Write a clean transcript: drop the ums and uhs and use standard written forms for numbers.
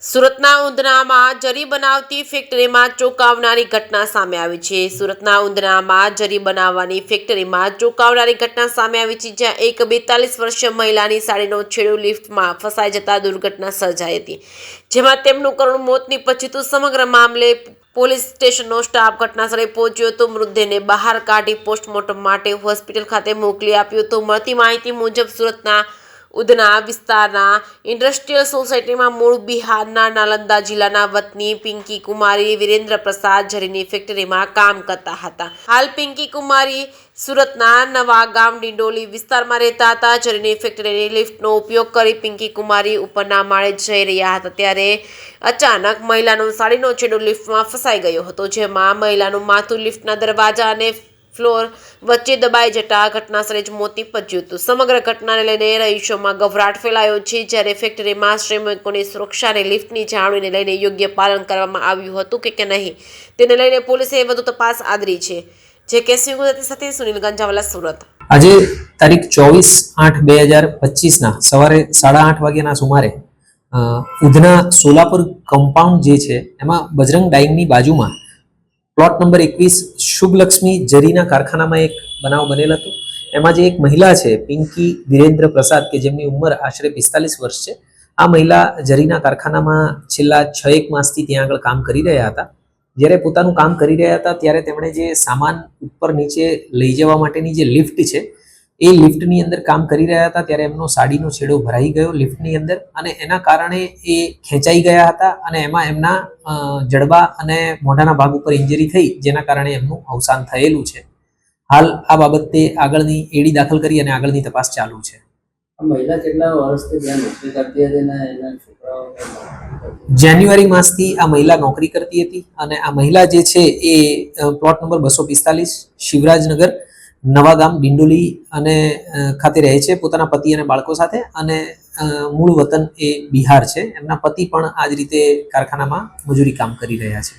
સુરતના ઉધનામાં જરી બનાવતી ફેક્ટરીમાં ચોંકાવનારી ઘટના સામે આવી છે. સુરતના ઉધનામાં જરી બનાવવાની ફેક્ટરીમાં ચોંકાવનારી ઘટના સામે આવી છે, જ્યાં એક 42 વર્ષીય મહિલાની સાડીનો છેડો લિફ્ટમાં ફસાઈ જતા દુર્ઘટના સર્જાઈ હતી, જેમાં તેમનું કરુણ મોત નીપજ્યું હતું. સમગ્ર મામલે પોલીસ સ્ટેશનનો સ્ટાફ ઘટનાસ્થળે પહોંચ્યો હતો. મૃતદેહને બહાર કાઢી પોસ્ટમોર્ટમ માટે હોસ્પિટલ ખાતે મોકલી આપ્યો હતો. મળતી માહિતી મુજબ સુરતના ઉધના વિસ્તારના ઇન્ડસ્ટ્રીયલ સોસાયટીમાં મૂળ બિહારના નાલંદા જિલ્લાના વતની પિંકી કુમારી વિરેન્દ્ર પ્રસાદ જરીની ફેક્ટરીમાં કામ કરતા હતા. હાલ પિંકી કુમારી સુરતના નવા ગામ ડિંડોલી વિસ્તારમાં રહેતા હતા. જરીની ફેક્ટરીની લિફ્ટનો ઉપયોગ કરી પિંકી કુમારી ઉપરના માળે જઈ રહ્યા હતા, ત્યારે અચાનક મહિલાનો સાડીનો છેડો લિફ્ટમાં ફસાઈ ગયો હતો, જેમાં મહિલાનું માથું લિફ્ટના દરવાજા અને ફ્લોર વચ્ચે દબાઈ જતા ઘટનાસ્થળે જ મોત નીપજ્યું હતું. સમગ્ર ઘટનાને લઈને રહીશોમાં ગભરાટ ફેલાયો છે, જ્યારે ફેક્ટરીમાં શ્રમિકોની સુરક્ષા અને લિફ્ટની જાળવણીને લઈને યોગ્ય પાલન કરવામાં આવ્યું હતું કે નહીં, તેને લઈને પોલીસે વધુ તપાસ આદરી છે. જે કેસી ગુજરાતી સાથે સુનિલ ગંજાવાલા, સુરત. આજે તારીખ 24/8/2025 સવારે 8:30 વાગ્યાના સુમારે ઉધના સોલાપુર કમ્પાઉન્ડ જે છે એમાં બજરંગ ડાઇંગની બાજુમાં પ્લોટ નંબર 21 શુભલક્ષ્મી જરીના કારખાનામાં એક બનાવ બનેલ હતો. એમાં જે એક મહિલા છે પિંકી વિરેન્દ્ર પ્રસાદ, કે જેમની ઉંમર આશરે 45 વર્ષ છે, આ મહિલા જરીના કારખાનામાં છેલ્લા 6-1 માસથી ત્યાં આગળ કામ કરી રહ્યા હતા. જ્યારે પોતાનું કામ કરી રહ્યા હતા ત્યારે તેમણે જે સામાન ઉપર નીચે લઈ જવા માટેની જે લિફ્ટ છે એ લિફ્ટની અંદર કામ કરી રહ્યા હતા, ત્યારે એમનો સાડીનો છેડો ભરાઈ ગયો લિફ્ટની અંદર, અને એના કારણે એ ખેંચાઈ ગયા હતા અને એમાં એમના જડબા અને મોઢાના ભાગ ઉપર ઇન્જરી થઈ, જેના કારણે એમનું અવસાન થયેલું છે. હાલ આ બાબતે આગળની એડી દાખલ કરી અને આગળની તપાસ ચાલુ છે. મહિલા કેટલા વર્ષથી ત્યાં નોકરી કરતી હતી અને એના છોકરાઓ? જાન્યુઆરી માસથી આ મહિલા નોકરી કરતી હતી, અને આ મહિલા જે છે એ પ્લોટ નંબર 245 શિવરાજનગર નવા ગામ ડિંડોલી અને ખાતે રહે છે પોતાના પતિ અને બાળકો સાથે, અને મૂળ વતન એ બિહાર છે. એમના પતિ પણ આ જ રીતે કારખાનામાં મજૂરી કામ કરી રહ્યા છે.